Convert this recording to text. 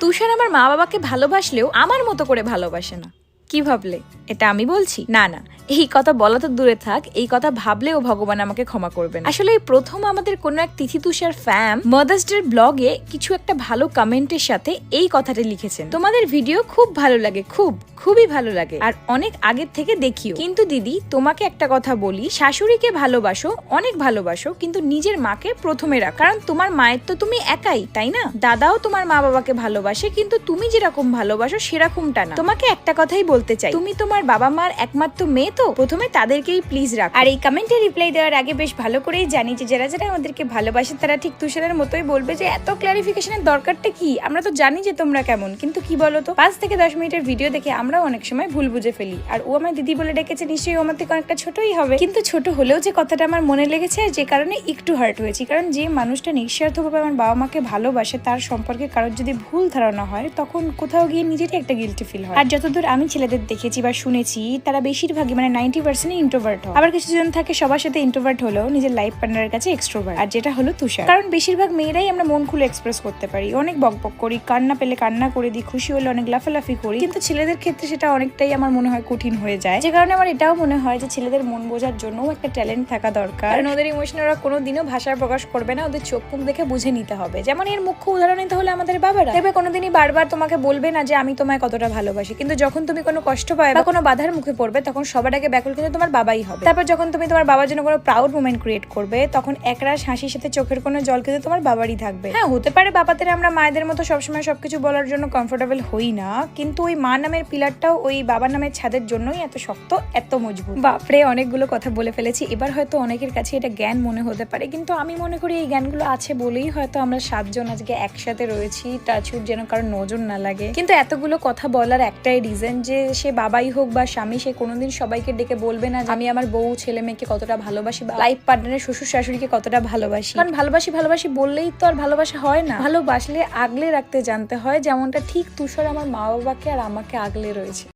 তুষার আমার মা বাবাকে ভালোবাসলেও আমার মতো করে ভালোবাসে না। কি ভাবলে এটা আমি বলছি? না না, এই কথা বলা তো দূরে থাক, এই কথা ভাবলেও ভগবান আমাকে ক্ষমা করবেন। আসলে এই প্রথম আমাদের কোনো এক তিথি তুষার ফ্যাম মাদার্স ডে ব্লগে কিছু একটা ভালো কমেন্টের সাথে এই কথাটা লিখেছেন, তোমাদের ভিডিও খুব ভালো লাগে, খুবই ভালো লাগে, আর অনেক আগের থেকে দেখিও। কিন্তু দিদি তোমাকে একটা কথা বলি, শাশুড়িকে ভালোবাসো, অনেক ভালোবাসো, কিন্তু নিজের মাকে প্রথমে রাখ, কারণ তোমার মায়ের তো তুমি একাই, তাই না? দাদাও তোমার মা বাবাকে ভালোবাসে, কিন্তু তুমি যেরকম ভালোবাসো সেরকমটা না। তোমাকে একটা কথাই বলতে চাই, তুমি তোমার বাবা মার একমাত্র মেয়ে, তো প্রথমে তাদেরকেই প্লিজ রাখ। আর এই কমেন্টে রিপ্লাই দেওয়ার আগে বেশ ভালো করেই জানি যে যারা যারা আমাদেরকে ভালোবাসে তারা ঠিক তুষারের মতোই বলবে যে এত ক্লারিফিকেশনের দরকারটা কি, আমরা তো জানি যে তোমরা কেমন, কিন্তু কি বলতো 5 থেকে 10 মিনিটের ভিডিও দেখে আমরাও অনেক সময় ভুল বুঝে ফেলি। আর ও আমার দিদি বলে ডেকেছে, নিশ্চয়ই ও আমার থেকে অনেকটা ছোটই হবে, কিন্তু ছোট হলেও যে কথাটা আমার মনে লেগেছে আর যে কারণে একটু হার্ট হয়েছি, কারণ যে মানুষটা নিঃস্বার্থভাবে আমার বাবা মাকে ভালোবাসে তার সম্পর্কে কারোর যদি ভুল ধারণা হয় তখন কোথাও গিয়ে নিজেরই একটা গিল্টি ফিল হয়। আর যতদূর আমি ছেলেদের দেখেছি বা শুনেছি তারা বেশিরভাগই মানে 90% ইন্ট্রোভার্ট হয়, আবার কিছু জন থাকে সবার সাথে ইন্ট্রোভার্ট হলেও নিজের লাইফ পার্টনারের কাছে এক্সট্রোভার্ট, আর যেটা হলো তুষার। কারণ বেশিরভাগ মেয়েরাই আমরা মন খুলে এক্সপ্রেস করতে পারি, অনেক বকবক করি, কান্না পেলে কান্না করে দিই, খুশি হলে অনেক লাফালাফি করি, কিন্তু ছেলেদের ক্ষেত্রে সেটা অনেকটাই আমার মনে হয় কঠিন হয়ে যায়। যে কারণে আমার এটাও মনে হয় যে ছেলেদের মন বোঝার জন্য একটা ট্যালেন্ট থাকা দরকার, কারণ ওদের ইমোশন ওরা কোনোদিনও ভাষায় প্রকাশ করবে না, ওদের চোখ মুখ দেখে বুঝে নিতে হবে। যেমন এর মুখ্য উদাহরণ নিতে হলে আমাদের বাবারা দেখবে কোনোদিনই বারবার তোমাকে বলবে না যে আমি তোমায় কতটা ভালোবাসি, কিন্তু যখন তুমি কোনো কষ্ট পাবে বা কোনো বাধার মুখে পড়বে তখন সবার আগে ব্যাকুল কিন্তু তোমার বাবাই হবে। তারপর যখন তুমি তোমার বাবার জন্য কোনো প্রাউড মোমেন্ট ক্রিয়েট করবে তখন একরাশ হাসির সাথে চোখের কোনো জল কিন্তু তোমার বাবারই থাকবে। হ্যাঁ, হতে পারে বাবাদের আমরা মায়েদের মতো সবসময় সবকিছু বলার জন্য কমফোর্টেবল হই না, কিন্তু ওই মা নামের পিলারটাও ওই বাবা নামের ছাদের জন্যই এত শক্ত, এত মজবুত। বাপরে, অনেকগুলো কথা বলে ফেলেছি। এবার হয়তো অনেকের কাছে এটা জ্ঞান মনে হতে পারে, কিন্তু আমি মনে করি এই জ্ঞানগুলো আছে বলেই হয়তো আমরা 7 জন আজকে একসাথে রয়েছি, টাচুট যেন কারোর নজর না লাগে। কিন্তু এতগুলো কথা বলার একটাই রিজন, যে সে বাবাই হোক বা স্বামী, সে কোনোদিন সবাইকে ডেকে বলবে না আমি আমার বউ ছেলে মেয়েকে কতটা ভালোবাসি বা লাইফ পার্টনারের শ্বশুর শাশুড়িকে কতটা ভালোবাসি। কারণ ভালোবাসি বললেই তো আর ভালোবাসা হয় না, ভালোবাসলে আগলে রাখতে জানতে হয়, যেমনটা ঠিক তুষার আমার মা বাবাকে আর আমাকে আগলে রয়েছে।